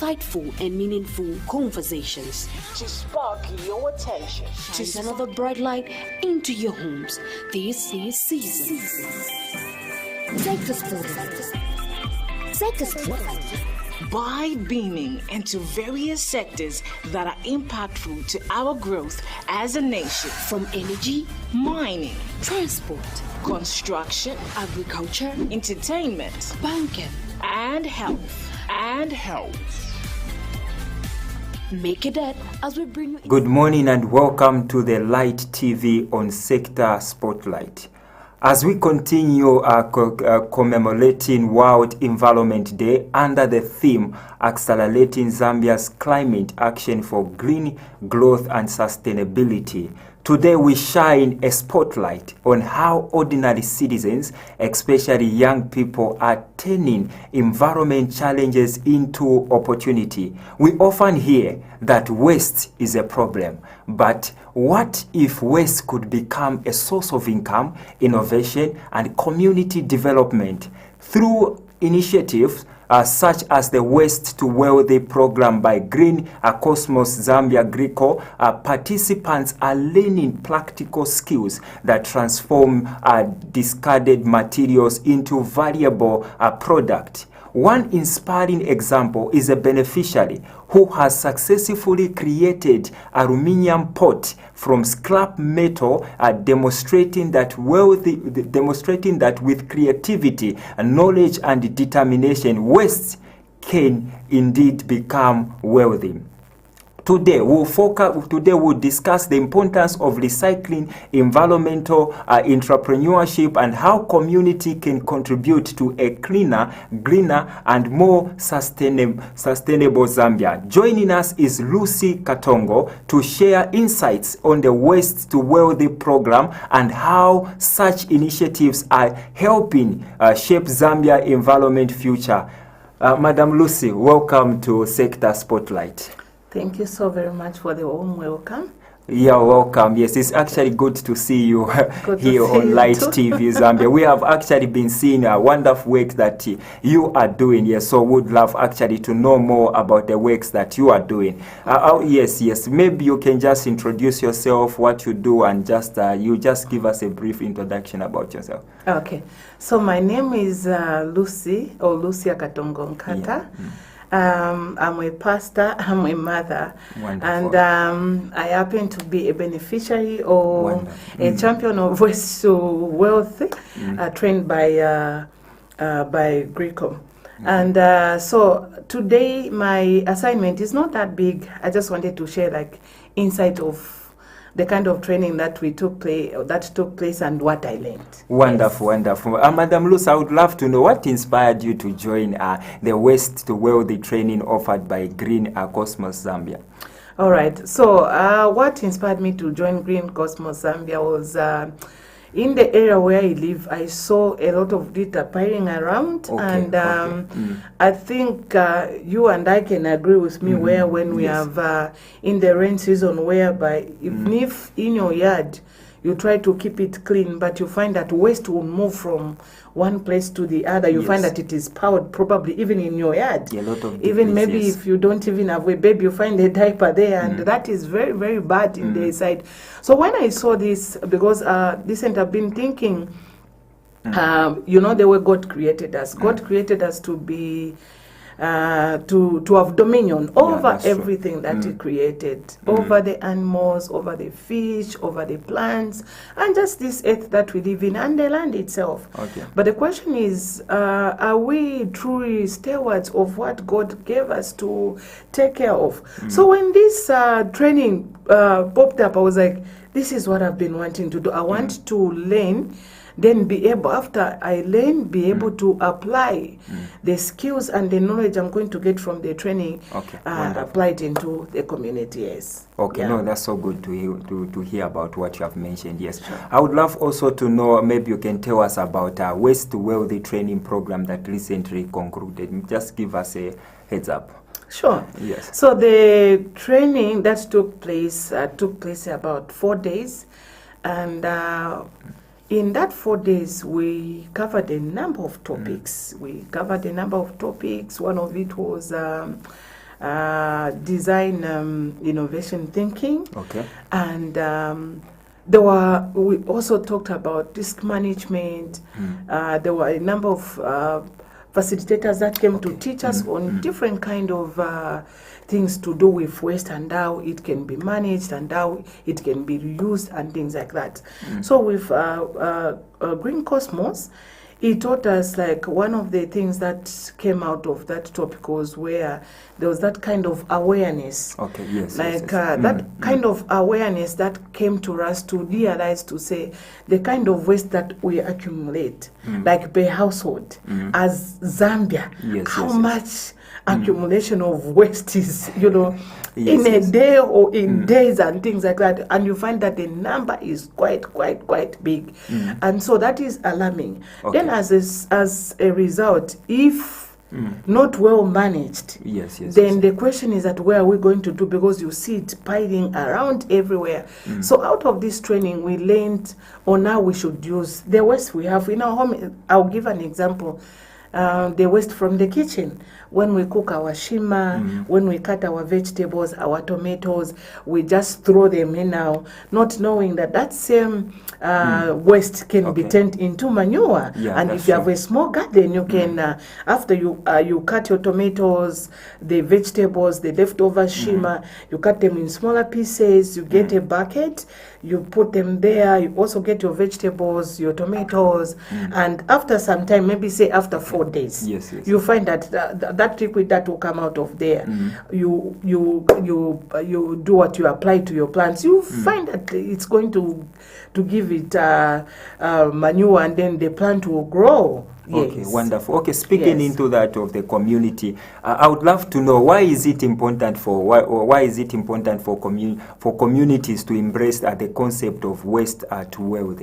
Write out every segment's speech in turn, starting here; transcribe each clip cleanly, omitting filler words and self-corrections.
insightful and meaningful conversations to spark your attention. Shines another bright light into your homes. This is season. Take the spotlight. Take the spotlight. By beaming into various sectors that are impactful to our growth as a nation, From energy, mining, transport, construction, agriculture, entertainment, banking, and health. Make it that as we bring you Good morning and welcome to the Light TV on Sector Spotlight. As we continue commemorating World Environment Day under the theme Accelerating Zambia's Climate Action for Green Growth and Sustainability, today we shine a spotlight on how ordinary citizens, especially young people, are turning environment challenges into opportunity. We often hear that waste is a problem, but what if waste could become a source of income, innovation, and community development through initiatives such as the Waste to Wealthy program by Green Cosmos Zambia GRICO? Participants are learning practical skills that transform discarded materials into valuable product. One inspiring example is a beneficiary who has successfully created aluminium pot from scrap metal, demonstrating that with creativity, knowledge, and determination, waste can indeed become wealthy. Today we'll discuss the importance of recycling, environmental entrepreneurship, and how community can contribute to a cleaner, greener, and more sustainable Zambia. Joining us is Lucy Katongo to share insights on the Waste to Wealthy program and how such initiatives are helping shape Zambia environment future. Madam Lucy, welcome to Sector Spotlight. Thank you so very much for the warm welcome. You're welcome. Yes, it's actually good to see you here on Light TV Zambia. We have actually been seeing a wonderful work that you are doing. Yes, so would love actually to know more about the works that you are doing. Yes. Maybe you can just introduce yourself, what you do, and just give us a brief introduction about yourself. Okay, so my name is Lucy Katongo Nkata. Yeah. I'm a pastor, I'm a mother. Wonderful. And I happen to be a beneficiary or a champion of Waste to Wealth, trained by GRICO. And so today my assignment is not that big. I just wanted to share insight of the kind of training that took place and what I learned. Wonderful, yes. Wonderful. Madam Lucy, I would love to know what inspired you to join the Waste to Wealthy training offered by Green Cosmos Zambia. All right. So what inspired me to join Green Cosmos Zambia was in the area where I live, I saw a lot of it appearing around. I think you and I can agree with me when we have in the rain season whereby even if in your yard you try to keep it clean, but you find that waste will move from one place to the other. You find that it is powered probably even in your yard. A lot of even maybe if you don't even have a baby, you find a diaper there, and that is very, very bad in the side. So when I saw this, because this and I've been thinking, the way God created us. God created us to be to have dominion over everything that He created, over the animals, over the fish, over the plants, and just this earth that we live in and the land itself. Okay. But the question is, are we truly stewards of what God gave us to take care of? So when this training popped up, I was like, this is what I've been wanting to do. I want to learn, then be able, after I learn, be able to apply the skills and the knowledge I'm going to get from the training, applied into the community. Yes. Okay, no, that's so good to hear about what you have mentioned. Yes, sure. I would love also to know, maybe you can tell us about Waste to Wealthy training program that recently concluded. Just give us a heads up. Sure. Yes. So the training that took place about 4 days, and in that 4 days we covered a number of topics. One of it was design innovation thinking. Okay. And we also talked about risk management. There were a number of facilitators that came to teach us on different kind of things to do with waste and how it can be managed and how it can be reused and things like that. So with Green Cosmos, it taught us, like, one of the things that came out of that topic was where there was that kind of awareness. Okay, yes. Like yes. that kind of awareness that came to us to realize, to say, the kind of waste that we accumulate, like per household, as Zambia, Yes, how yes, yes. much accumulation of waste is, Yes, in a yes. day or in days and things like that, and you find that the number is quite big, and so that is alarming. Okay. Then as a result, if not well managed, Yes, yes. then yes. the question is that where are we going to do, because you see it piling around everywhere. So out of this training, we learned on how we should use the waste we have in our home. I'll give an example. The waste from the kitchen. When we cook our shima, when we cut our vegetables, our tomatoes, we just throw them in now, not knowing that that same waste can be turned into manure. Yeah, and that's if you have true. a small garden, you can, after you cut your tomatoes, the vegetables, the leftover shima, you cut them in smaller pieces, you get a bucket, you put them there, you also get your vegetables, your tomatoes, and after some time, maybe say after 4 days, Yes, yes. you find that that liquid that will come out of there, you do what you apply to your plants, you find that it's going to give it manure, and then the plant will grow. Okay, Yes. wonderful. Okay, speaking Yes. into that of the community, I would love to know, why is it important for communities to embrace the concept of waste to wealth?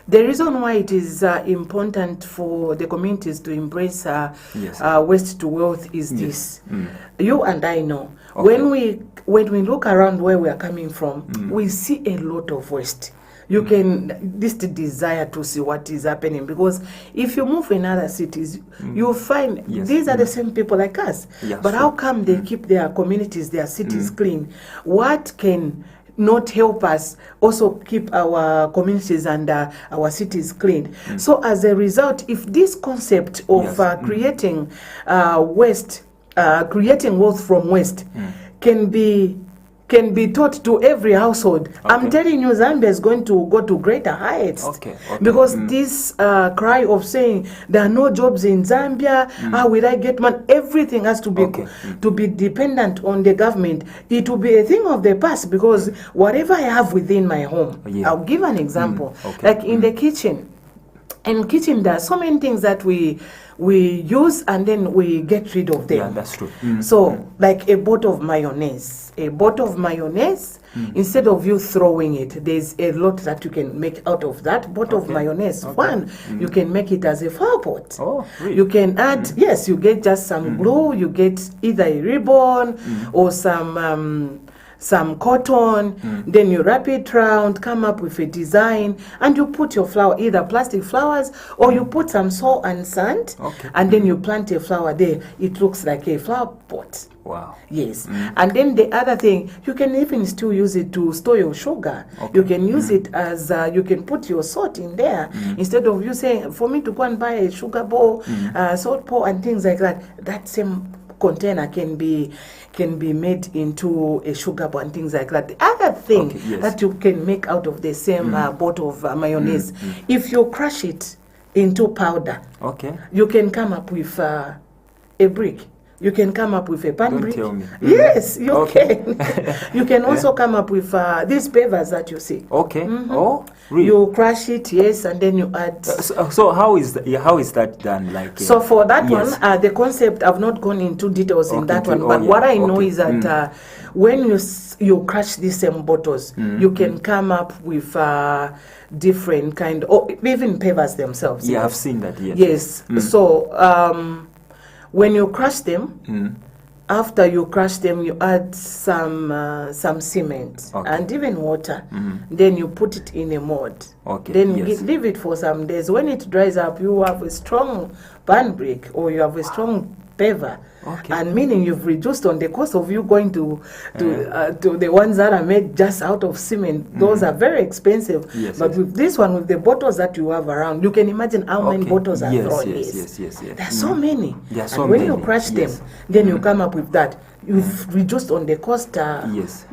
The reason why it is important for the communities to embrace Yes. waste to wealth is this. You and I know, Okay. when we look around where we are coming from, we see a lot of waste. You can this desire to see what is happening, because if you move in other cities, you find Yes. these are the same people like us. Yeah, but sure. how come they keep their communities, their cities clean? What can not help us also keep our communities and our cities clean? So as a result, if this concept of Yes. creating waste, creating wealth from waste can be taught to every household, I'm telling you, Zambia is going to go to greater heights. Okay. Because this cry of saying there are no jobs in Zambia, how will I get money? Everything has to be to be dependent on the government. It will be a thing of the past, because whatever I have within my home, Yeah. I'll give an example. Okay. Like in the kitchen. In kitchen, there are so many things that we use and then we get rid of them. Yeah, that's true. So, like a bottle of mayonnaise. Instead of you throwing it, there's a lot that you can make out of that bottle of mayonnaise. One, you can make it as a flower pot. Oh, really? You can add, yes, you get just some glue, you get either a ribbon or some cotton, then you wrap it round, come up with a design, and you put your flower, either plastic flowers or you put some salt and sand, and then you plant a flower there. It looks like a flower pot. Wow. Yes. And then the other thing, you can even still use it to store your sugar. You can use it as, you can put your salt in there. Instead of you saying, for me to go and buy a sugar bowl, salt bowl and things like that, that same container can be made into a sugar bowl and things like that. The other thing that you can make out of the same bottle of mayonnaise, if you crush it into powder, you can come up with a brick. You can come up with a pan brick. Don't tell me. Yes, you can. You can also come up with these pavers that you see. Okay. Oh, really? You crush it, yes, and then you add. So how is that done? Like so for that one, the concept, I've not gone into details in that one, but what I know is that when you crush these same bottles, you can come up with different kind, or even pavers themselves. Yeah, yes. I've seen that. Yes. So when you crush them, after you crush them, you add some cement and even water. Then you put it in a mold. Then leave it for some days. When it dries up, you have a strong pan brick or you have a strong paver Okay. And meaning you've reduced on the cost of you going to the ones that are made just out of cement. Those are very expensive. Yes, but yes. with this one, with the bottles that you have around, you can imagine how many bottles are thrown in. Yes. There are so many. There are and so when many. you crush Yes. them, then you come up with that. You've reduced on the cost.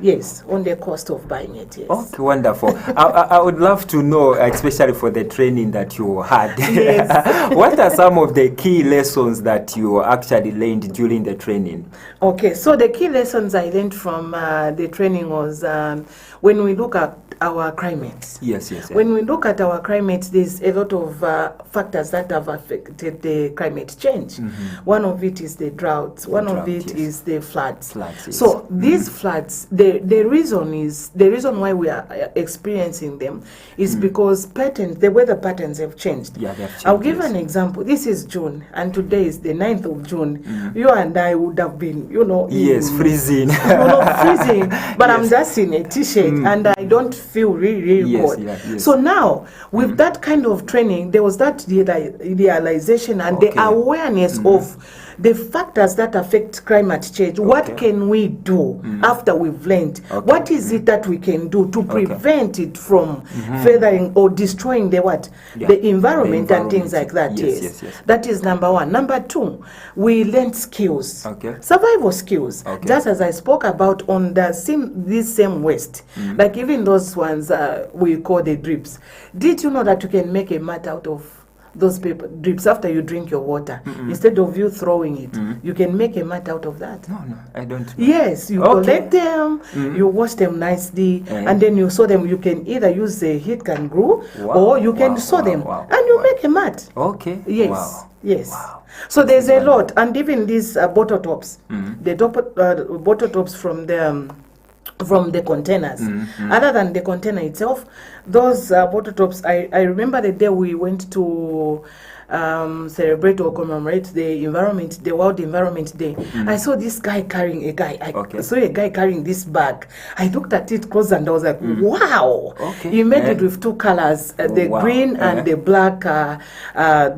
Yes, on the cost of buying it. Yes. Okay, wonderful. I would love to know, especially for the training that you had, Yes. what are some of the key lessons that you actually learned during the training? Okay, so the key lessons I learned from the training was when we look at our climate. Yes. When we look at our climate, there's a lot of factors that have affected the climate change. One of it is the droughts. One of it is the floods. Yes. So these floods, the reason why we are experiencing them is because the weather patterns have changed. Yeah, they have changed. I'll give an example. This is June, and today is the 9th of June. You and I would have been, freezing. Freezing. But I'm just in a t-shirt and I don't feel really cold. Yes. So now, with that kind of training, there was that realization and the awareness of the factors that affect climate change. What can we do after we've learned? What is it that we can do to prevent it from feathering or destroying the environment and things like that? Yes. That is number one. Number two, we learned skills, survival skills. Just as I spoke about on this same waste, like even those ones we call the drips. Did you know that you can make a mat out of those paper drips after you drink your water? Instead of you throwing it, you can make a mat out of that. No, I don't know. Yes, you collect them, you wash them nicely, and then you sew them. You can either use the heat gun glue or you can sew them and you make a mat. Okay. Yes. Yes. Wow. So there's a lot, and even these bottle tops, the bottle tops from the containers. Other than the container itself, those bottle tops, I remember the day we went to celebrate or commemorate the World Environment Day. I saw this guy carrying I saw a guy carrying this bag. I looked at it close and I was like, wow. He made it with two colors, the green and the black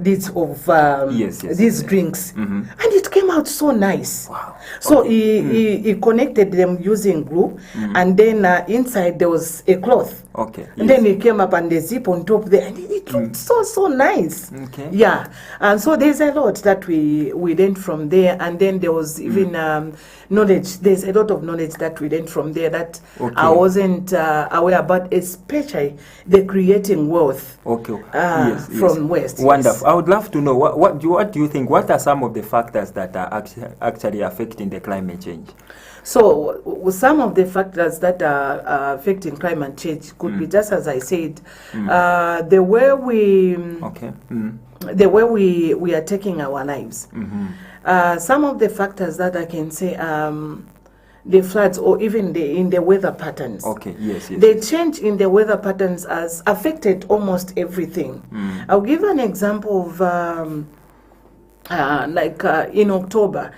these drinks. And it came out so nice. Wow. So he connected them using glue, and then inside there was a cloth. And then he came up and the zip on top there, and it looked so nice. Yeah, and so there's a lot that we learned from there, and then there was even knowledge. There's a lot of knowledge that we learned from there that I wasn't aware about, especially the creating wealth from waste. Wonderful. I would love to know what do you think? What are some of the factors that are actually affecting the climate change? So some of the factors that are affecting climate change could be, just as I said, the way we are taking our lives. Some of the factors that I can say, the floods or even in the weather patterns. The change in the weather patterns has affected almost everything. I'll give an example of in October.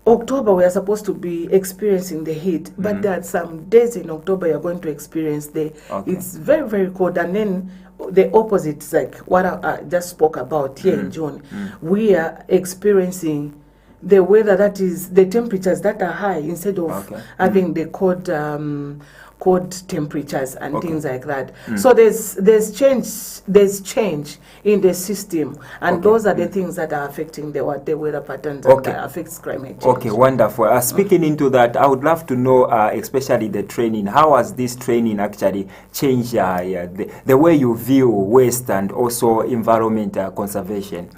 October, we are supposed to be experiencing the heat, but there are some days in October you're going to experience it's very, very cold, and then the opposite is like what I just spoke about here in June. We are experiencing the weather that is, the temperatures that are high instead of having the cold temperatures and things like that. So there's change in the system, and those are the things that are affecting the weather patterns and that affects climate change. Okay, wonderful. Speaking into that, I would love to know, especially the training, how has this training actually changed the way you view waste and also environment conservation?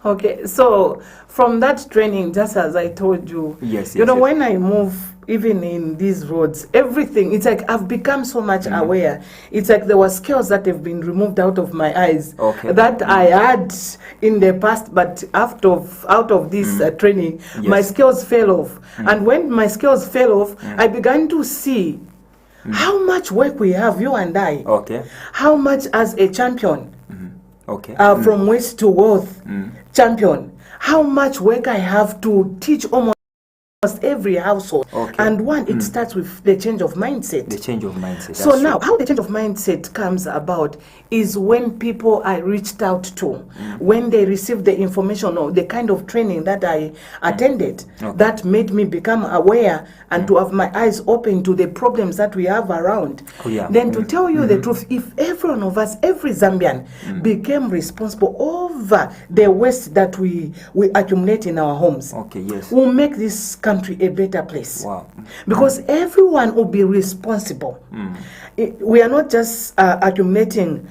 Okay, so from that training, just as I told you, when I move, even in these roads, everything, it's like I've become so much aware. It's like there were skills that have been removed out of my eyes that I had in the past, but out of this training, my skills fell off. And when my skills fell off, I began to see how much work we have, you and I. How much as a champion, from waste to wealth champion, how much work I have to teach almost every household. Okay. And one, it starts with the change of mindset. The change of mindset. So that's now, true. how the change of mindset comes about is when people are reached out to, when they receive the information or the kind of training that I attended, Okay. that made me become aware and to have my eyes open to the problems that we have around. Oh, yeah. Then to tell you the truth, if every one of us, every Zambian became responsible over the waste that we accumulate in our homes, Okay, yes. will make this country a better place. Wow. Because everyone will be responsible. We are not just accumulating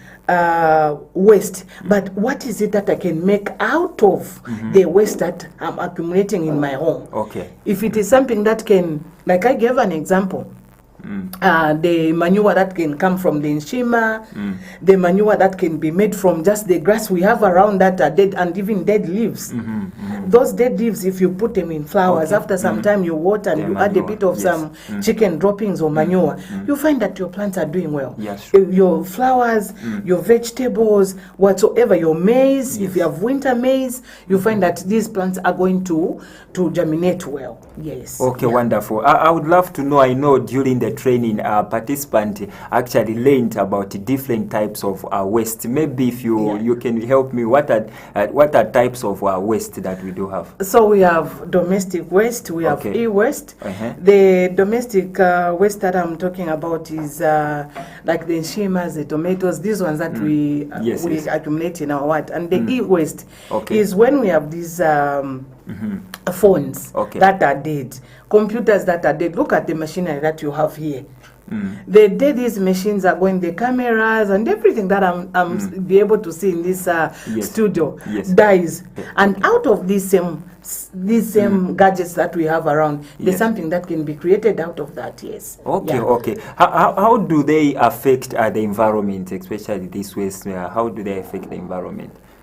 waste, but what is it that I can make out of the waste that I'm accumulating in my home? Okay. If it is something that can, like I gave an example, the manure that can come from the nshima, the manure that can be made from just the grass we have around that are dead, and even dead leaves. Those dead leaves, if you put them in flowers, Okay. after some time you water and The you add a manure, bit of yes. some chicken droppings or manure, you find that your plants are doing well. Yes. Your flowers, your vegetables, whatsoever, your maize, if you have winter maize, you find that these plants are going to germinate well. Yes. Okay, Yeah. wonderful. I would love to know, I know during the training, participant actually learned about different types of waste. Maybe if you can help me, what are types of waste that we do have? So we have domestic waste, we have Okay. e-waste. Uh-huh. The domestic waste that I'm talking about is like the nshimas, the tomatoes, these ones that we Yes, yes. accumulate in our what. And the e-waste Okay. is when we have these phones Okay. that are dead, computers that are dead. Look at the machinery that you have here. The day these machines are going, the cameras and everything that I'm be able to see in this studio Yes. dies, and out of these same gadgets that we have around, there's Yes. something that can be created out of that. Yes. Okay, Yeah. okay. How do they affect the environment, especially this waste? How do they affect the environment?